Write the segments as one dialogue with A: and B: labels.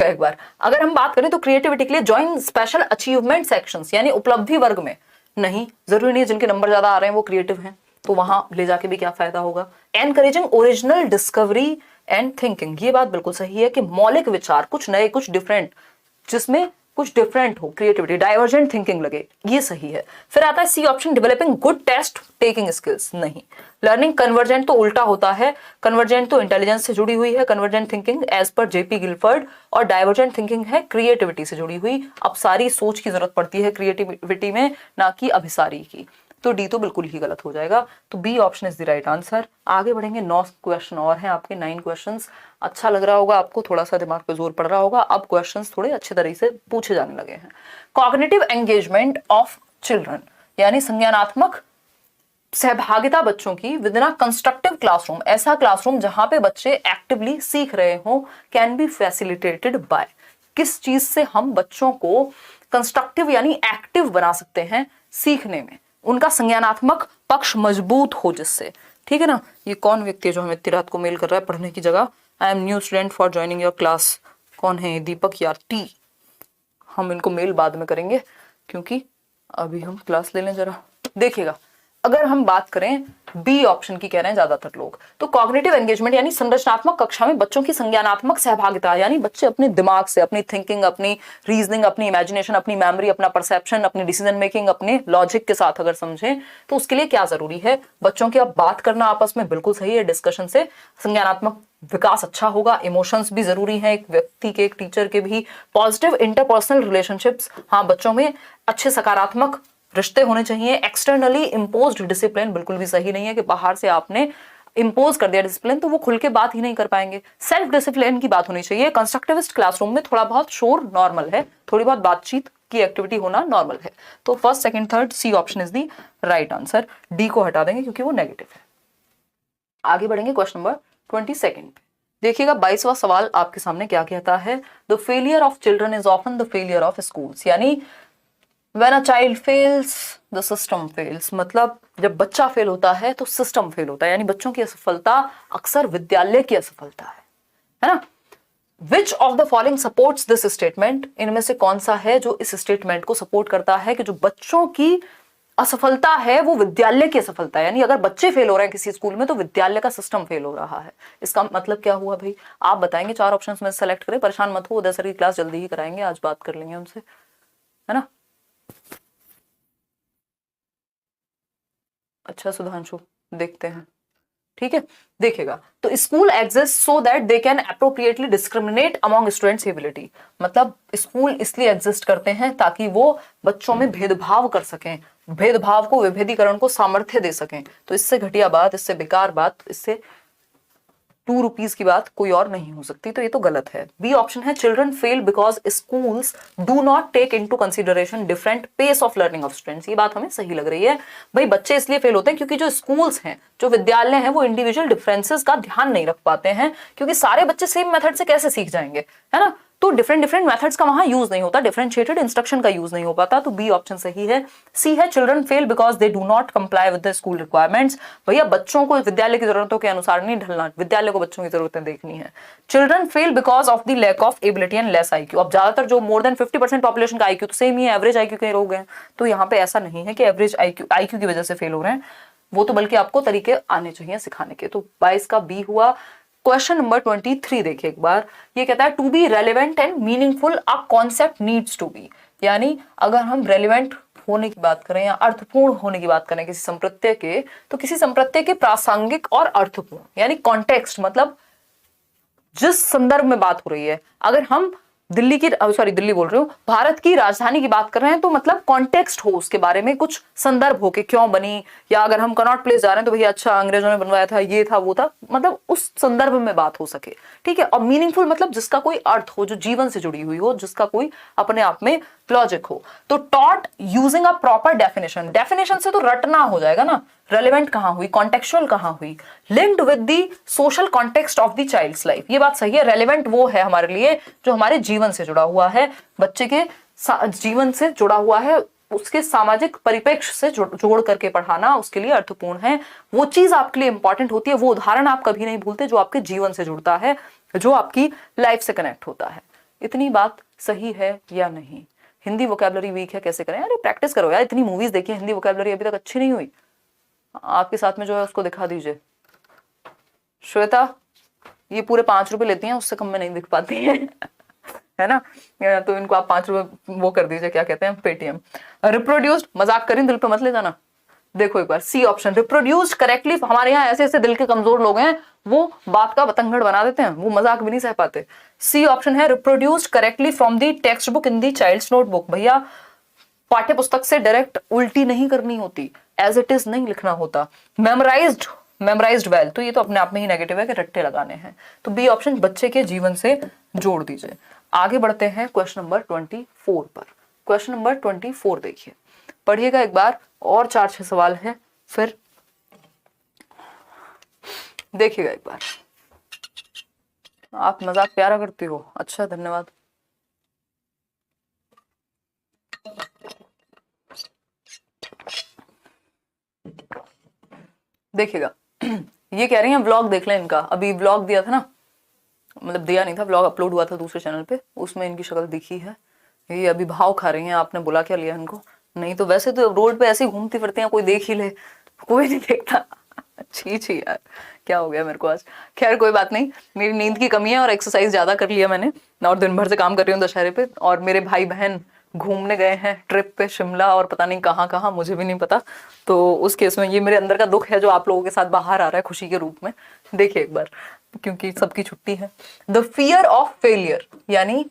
A: एक बार अगर हम बात करें तो क्रिएटिविटी के लिए ज्वाइन स्पेशल अचीवमेंट सेक्शंस, यानी उपलब्धि वर्ग में। नहीं, जरूरी नहीं है जिनके नंबर ज्यादा आ रहे हैं वो क्रिएटिव हैं, तो वहां ले जाके भी क्या फायदा होगा। Encouraging original discovery and thinking, ये बात बिल्कुल सही है कि मौलिक विचार, कुछ नए, कुछ डिफरेंट, जिसमें कुछ डिफरेंट हो, क्रिएटिविटी, डाइवर्जेंट थिंकिंग लगे, ये सही है। फिर आता है C option, developing good test taking skills. नहीं, लर्निंग कन्वर्जेंट तो उल्टा होता है, कन्वर्जेंट तो इंटेलिजेंस से जुड़ी हुई है, convergent thinking as per JP Guilford, और डाइवर्जेंट थिंकिंग है क्रिएटिविटी से जुड़ी हुई। अब सारी सोच की जरूरत पड़ती है क्रिएटिविटी में, ना कि अभिसारी की। तो डी तो बिल्कुल ही गलत हो जाएगा, तो B option is the right answer. आगे बढ़ेंगे, 9 क्वेश्चन और हैं आपके, 9 क्वेश्चंस। अच्छा लग रहा होगा आपको, थोड़ा सा दिमाग पे जोर पड़ रहा होगा, अब क्वेश्चंस थोड़े अच्छे तरीके से पूछे जाने लगे हैं। कॉग्निटिव एंगेजमेंट ऑफ चिल्ड्रन, यानी संज्ञानात्मक सहभागिता बच्चों की with in a constructive classroom, ऐसा क्लासरूम जहां पे बच्चे एक्टिवली सीख रहे हो, कैन बी फैसिलिटेटेड बाय। किस चीज से हम बच्चों को कंस्ट्रक्टिव यानी एक्टिव बना सकते हैं सीखने में, उनका संज्ञानात्मक पक्ष मजबूत हो जिससे। ठीक है ना। ये कौन व्यक्ति है जो हमें इतनी रात को मेल कर रहा है पढ़ने की जगह? I am new student for joining your class. कौन है? दीपक यार टी। हम इनको मेल बाद में करेंगे क्योंकि अभी हम क्लास ले लें जरा। देखिएगा, अगर हम बात करें बी ऑप्शन की कह रहे हैं ज्यादातर लोग, तो कॉग्निटिव एंगेजमेंट यानी संरचनात्मक कक्षा में बच्चों की संज्ञानात्मक सहभागिता, यानी बच्चे अपने दिमाग से, अपनी थिंकिंग, अपनी रीजनिंग, अपनी इमेजिनेशन, अपनी मेमोरी, अपना परसेप्शन, अपनी डिसीजन मेकिंग, अपने लॉजिक के साथ अगर समझें तो उसके लिए क्या जरूरी है? बच्चों की अब बात करना आपस में, बिल्कुल सही है, डिस्कशन से संज्ञानात्मक विकास अच्छा होगा। इमोशंस भी जरूरी है एक व्यक्ति के, एक टीचर के भी। पॉजिटिव इंटरपर्सनल रिलेशनशिप्स, हाँ बच्चों में अच्छे सकारात्मक रिश्ते होने चाहिए। एक्सटर्नली इम्पोज्ड डिसिप्लिन, बिल्कुल भी सही नहीं है कि बाहर से आपने इम्पोज कर दिया डिसिप्लिन तो वो खुल के बात ही नहीं कर पाएंगे। सेल्फ डिसिप्लिन की बात होनी चाहिए। कंस्ट्रक्टिविस्ट क्लासरूम में थोड़ा बहुत शोर नॉर्मल है, थोड़ी बहुत बातचीत की एक्टिविटी होना नॉर्मल है। तो first, second, third, C option is the right answer. D को हटा देंगे क्योंकि वो नेगेटिव है। आगे बढ़ेंगे क्वेश्चन नंबर 22 पे। देखिएगा 22वां सवाल आपके सामने क्या कहता है। The failure of children is often the failure of schools, यानी When a child fails, the system fails। मतलब जब बच्चा फेल होता है तो सिस्टम फेल होता है, यानी बच्चों की असफलता अक्सर विद्यालय की असफलता है ना। Which of the following supports this statement? इनमें से कौन सा है जो इस स्टेटमेंट को सपोर्ट करता है कि जो बच्चों की असफलता है वो विद्यालय की असफलता है, यानी अगर बच्चे फेल हो रहे हैं किसी स्कूल में तो विद्यालय का सिस्टम फेल हो रहा है। इसका मतलब क्या हुआ भाई? आप बताएंगे, 4 ऑप्शंस में सेलेक्ट करें, परेशान मत हो, उदय सर की क्लास जल्दी ही कराएंगे, आज बात कर लेंगे उनसे, है ना। अच्छा सुधांशु, देखते हैं, ठीक है। देखिएगा, तो school exist so that they can appropriately discriminate among students ability. मतलब स्कूल इसलिए एग्जिस्ट करते हैं ताकि वो बच्चों में भेदभाव कर सकें, भेदभाव को, विभेदीकरण को सामर्थ्य दे सकें। तो इससे घटिया बात, इससे बेकार बात, इससे 2 रुपीज की बात कोई और नहीं हो सकती, तो ये तो गलत है। बी ऑप्शन है, children fail because schools do not take into consideration different pace of learning of students. ये बात हमें सही लग रही है भाई, बच्चे इसलिए फेल होते हैं क्योंकि जो स्कूल्स हैं, जो विद्यालय हैं, वो इंडिविजुअल डिफरेंसेस का ध्यान नहीं रख पाते हैं, क्योंकि सारे बच्चे सेम मेथड से कैसे सीख जाएंगे, है ना। तो डिफरेंट मेथड्स का वहां यूज नहीं होता, डिफरेंशिएटेड इंस्ट्रक्शन का यूज नहीं हो पाता, तो बी ऑप्शन सही है। सी है, children fail because they do not comply with the school requirements. भैया बच्चों को विद्यालय की जरूरतों के अनुसार नहीं ढलना, विद्यालय को बच्चों की जरूरतें देखनी है। Children fail because of the lack of ability and less IQ. अब ज्यादातर जो मोर देन 50% पॉपुलेशन का आईक्यू तो सेम ही है, एवरेज आईक्यू के लोग हैं, तो यहाँ पे ऐसा नहीं है कि एवरेज आईक्यू की वजह से फेल हो रहे हैं, वो तो बल्कि आपको तरीके आने चाहिए सिखाने के। तो 22 का बी हुआ। क्वेश्चन नंबर 23 देखिए एक बार, ये कहता है to be relevant and meaningful a concept needs to be, यानी अगर हम रेलिवेंट होने की बात करें या अर्थपूर्ण होने की बात करें किसी संप्रत्यय के, तो किसी संप्रत्यय के प्रासंगिक और अर्थपूर्ण, यानी कॉन्टेक्स्ट, मतलब जिस संदर्भ में बात हो रही है। अगर हम दिल्ली बोल रही हूँ, भारत की राजधानी की बात कर रहे हैं तो मतलब कॉन्टेक्स्ट हो उसके बारे में, कुछ संदर्भ हो कि क्यों बनी, या अगर हम कनॉट प्लेस जा रहे हैं तो भैया अच्छा अंग्रेजों ने बनवाया था, ये था वो था, मतलब उस संदर्भ में बात हो सके, ठीक है। और मीनिंगफुल मतलब जिसका कोई अर्थ हो, जो जीवन से जुड़ी हुई हो, जिसका कोई अपने आप में लॉजिक हो। तो taught using a proper definition, definition से तो रटना हो जाएगा ना, रेलेवेंट कहां हुई, कॉन्टेक्चुअल कहां हुई, linked with the social context of the child's life. ये बात सही है, रेलेवेंट वो है हमारे लिए जो हमारे जीवन से जुड़ा हुआ है, बच्चे के जीवन से जुड़ा हुआ है, उसके सामाजिक परिप्रेक्ष्य से जोड़ करके पढ़ाना उसके लिए अर्थपूर्ण है। वो चीज आपके लिए इंपॉर्टेंट होती है, वो उदाहरण आप कभी नहीं भूलते जो आपके जीवन से जुड़ता है, जो आपकी लाइफ से कनेक्ट होता है, इतनी बात सही है या नहीं? हिंदी वोकैबुलरी वीक है, कैसे करें? अरे प्रैक्टिस करो यार, इतनी मूवीज देखी, हिंदी वोकैबुलरी अभी तक अच्छी नहीं हुई? आपके साथ में जो है उसको दिखा दीजिए। श्वेता ये पूरे 5 रुपए लेती हैं, उससे कम में नहीं दिख पाती है है ना? तो इनको आप 5 रुपए वो कर दीजिए, क्या कहते हैं, पेटीएम। रिप्रोड्यूस्ड, मजाक करें, दिल पे मत ले जाना। देखो एक बार सी ऑप्शन, रिप्रोड्यूस्ड करेक्टली। हमारे यहाँ ऐसे ऐसे दिल के कमजोर लोग हैं, वो बात का बतंगड़ बना देते हैं, वो मजाक भी नहीं सह पाते। सी ऑप्शन है reproduced correctly from the text book in the child's notebook. भैया पाठ्य पुस्तक से डायरेक्ट उल्टी नहीं करनी होती, एज इट इज नहीं लिखना होता। मेमोराइज्ड वेल, तो ये तो अपने आप में ही नेगेटिव है कि रट्टे लगाने हैं। तो बी ऑप्शन बच्चे के जीवन से जोड़ दीजिए। आगे बढ़ते हैं क्वेश्चन नंबर 24 पर। क्वेश्चन नंबर 24 देखिए, पढ़िएगा एक बार, और 4-6 सवाल हैं, फिर देखिएगा एक बार। आप मजाक प्यारा करती हो, अच्छा धन्यवाद। देखिएगा ये कह रही हैं व्लॉग देख लें इनका। अभी व्लॉग दिया था ना, मतलब दिया नहीं था, व्लॉग अपलोड हुआ था दूसरे चैनल पे, उसमें इनकी शक्ल दिखी है। ये अभी भाव खा रही हैं, आपने बुला क्या लिया इनको? नहीं तो वैसे तो रोड पे ऐसे ही घूमती फिरती हैं, कोई देख ही ले, कोई नहीं देखता। छी छी यार, क्या हो गया मेरे को आज। खैर कोई बात नहीं, मेरी नींद की कमी है और एक्सरसाइज ज्यादा कर लिया मैंने, और दिन भर से काम कर रही हूँ दशहरे पे। और मेरे भाई बहन घूमने गए हैं ट्रिप पे, शिमला और पता नहीं कहाँ कहाँ, मुझे भी नहीं पता। तो उस केस में ये मेरे अंदर का दुख है जो आप लोगों के साथ बाहर आ रहा है खुशी के रूप में। देखिए एक बार, क्योंकि सबकी छुट्टी है। द फियर ऑफ फेलियर यानी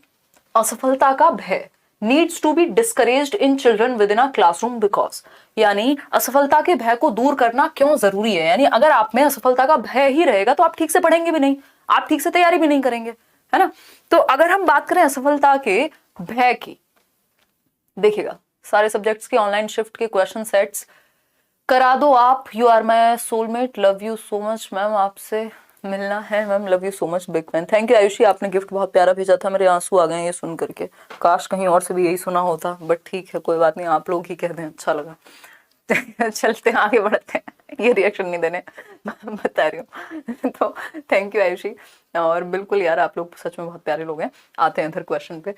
A: असफलता का भय needs to be discouraged in children within a classroom because, यानी असफलता के भय को दूर करना क्यों जरूरी है। यानी अगर आप में असफलता का भय ही रहेगा तो आप ठीक से पढ़ेंगे भी नहीं, आप ठीक से तैयारी भी नहीं करेंगे, है ना? तो अगर हम बात करें असफलता के भय की, देखिएगा सारे सब्जेक्ट्स के ऑनलाइन शिफ्ट के क्वेश्चन सेट्स करा दो आप। You are my soulmate, love you so much ma'am, आपसे मिलना है ma'am, love you so much, big fan. Thank you Ayushi, आपने गिफ्ट बहुत प्यारा भेजा था, मेरे आंसू आ गए ये सुन करके। काश कहीं और से भी यही सुना होता, बट ठीक है कोई बात नहीं, आप लोग ही कह दें, अच्छा लगा। चलते हैं आगे बढ़ते हैं, ये रिएक्शन नहीं देने बता रही हूँ। तो थैंक यू आयुषी, और बिल्कुल यार आप लोग सच में बहुत प्यारे लोग हैं। आते हैं इधर क्वेश्चन पे।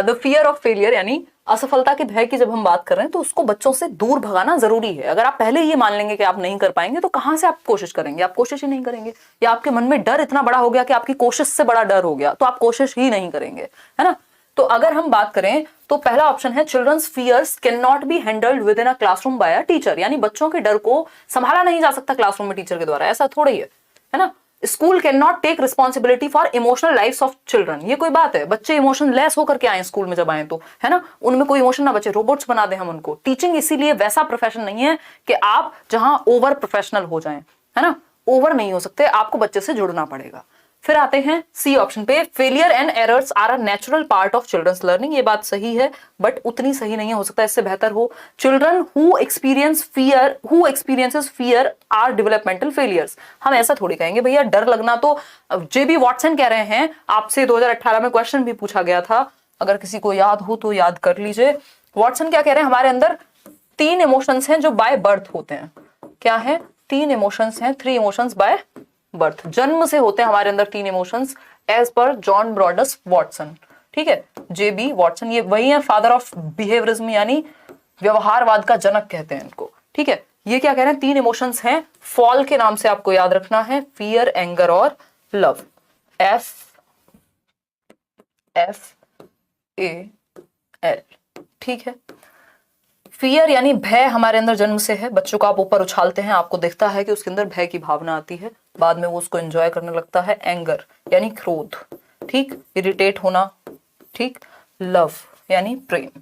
A: द फियर ऑफ फेलियर यानी असफलता के भय की जब हम बात कर रहे हैं तो उसको बच्चों से दूर भगाना जरूरी है। अगर आप पहले ये मान लेंगे कि आप नहीं कर पाएंगे तो कहां से आप कोशिश करेंगे? आप कोशिश ही नहीं करेंगे, या आपके मन में डर इतना बड़ा हो गया कि आपकी कोशिश से बड़ा डर हो गया तो आप कोशिश ही नहीं करेंगे, है ना? तो अगर हम बात करें तो पहला ऑप्शन है children's fears can not be handled within a classroom by a teacher, यानी बच्चों के डर को संभाला नहीं जा सकता क्लासरूम में टीचर के द्वारा, ऐसा थोड़ा ही है ना? School can not take responsibility for emotional lifes of children, ये कोई बात है? बच्चे इमोशन लेस होकर के आए स्कूल में जब आए तो, है ना? उनमें कोई इमोशन ना बचे, रोबोट्स बना दे हम उनको। टीचिंग इसीलिए वैसा प्रोफेशन नहीं है कि आप जहां ओवर प्रोफेशनल हो जाएं, है ना? ओवर नहीं हो सकते, आपको बच्चे से जुड़ना पड़ेगा। फिर आते हैं सी ऑप्शन पे, failure and errors are a natural part of children's learning. ये बात सही है बट उतनी सही नहीं है, हो सकता है इससे बेहतर हो। Children who experiences fear are developmental failures. हम ऐसा थोड़ी कहेंगे भैया डर लगना तो, जेबी वॉटसन कह रहे हैं, आपसे 2018 में क्वेश्चन भी पूछा गया था, अगर किसी को याद हो तो याद कर लीजिए। वॉटसन क्या कह रहे हैं, हमारे अंदर 3 इमोशंस हैं जो बाय बर्थ होते हैं। क्या है? 3 इमोशंस हैं, 3 इमोशंस बाय बर्थ, जन्म से होते हैं हमारे अंदर 3 emotions, as per John Broadus Watson. ठीक है, जेबी वॉटसन, ये वही है फादर ऑफ बिहेवियरिज्म यानी व्यवहारवाद का जनक कहते हैं इनको। ठीक है, ये क्या कह रहे हैं, 3 इमोशंस हैं, फॉल के नाम से आपको याद रखना है, फियर, एंगर और लव। FAL। ठीक है, फियर यानी भय हमारे अंदर जन्म से है। बच्चों को आप ऊपर उछालते हैं, आपको दिखता है कि उसके अंदर भय की भावना आती है, बाद में वो उसको एंजॉय करने लगता है। एंगर यानी क्रोध, ठीक, इरिटेट होना, ठीक। लव यानी प्रेम,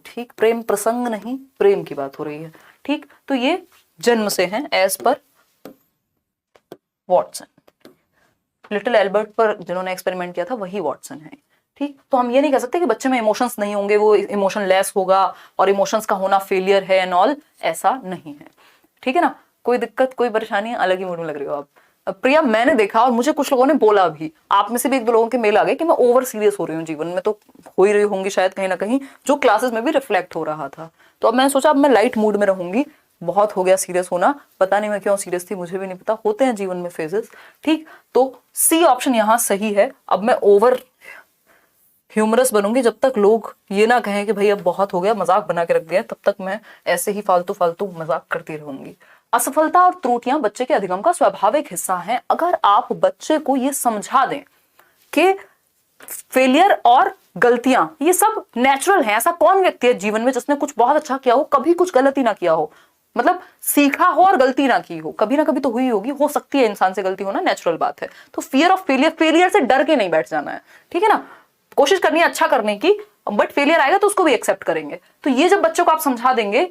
A: ठीक, प्रेम प्रसंग नहीं, प्रेम की बात हो रही है, ठीक। तो ये जन्म से हैं as per Watson. Little Albert पर जिन्होंने एक्सपेरिमेंट किया था वही वॉटसन है, ठीक। तो हम ये नहीं कह सकते कि बच्चे में इमोशंस नहीं होंगे, वो इमोशन लेस होगा और इमोशंस का होना फेलियर है एंड ऑल, ऐसा नहीं है, ठीक है ना। कोई दिक्कत, कोई परेशानी है? अलग ही मूड में लग रही हो आप। प्रिया, मैंने देखा और मुझे कुछ लोगों ने बोला भी, आप में से भी 1-2 लोगों के मेल आ गए कि मैं ओवर सीरियस हो रही हूँ जीवन में, तो हो ही रही होंगी शायद कहीं ना कहीं, जो क्लासेस में भी रिफ्लेक्ट हो रहा था। तो अब मैंने सोचा अब मैं लाइट मूड में रहूंगी, बहुत हो गया सीरियस होना, पता नहीं मैं क्यों सीरियस थी, मुझे भी नहीं पता, होते हैं जीवन में फेजेस, ठीक। तो सी ऑप्शन यहाँ सही है। अब मैं ओवर ह्यूमरस बनूंगी जब तक लोग ये ना कहें कि भाई अब बहुत हो गया, मजाक बना के रख दिया, तब तक मैं ऐसे ही फालतू फालतू मजाक करती रहूंगी। असफलता और त्रुटियां बच्चे के अधिगम का स्वाभाविक हिस्सा हैं। अगर आप बच्चे को ये समझा दें कि फेलियर और गलतियां ये सब नेचुरल है, ऐसा कौन व्यक्ति है जीवन में जिसने कुछ बहुत अच्छा किया हो, कभी कुछ गलती ना किया हो, मतलब सीखा हो और गलती ना की हो, कभी ना कभी तो हुई होगी, हो सकती है इंसान से गलती होना, नेचुरल बात है। तो फियर ऑफ फेलियर, फेलियर से डर के नहीं बैठ जाना है, ठीक है ना, कोशिश करनी है अच्छा करने की, बट फेलियर आएगा तो उसको भी एक्सेप्ट करेंगे। तो ये जब बच्चों को आप समझा देंगे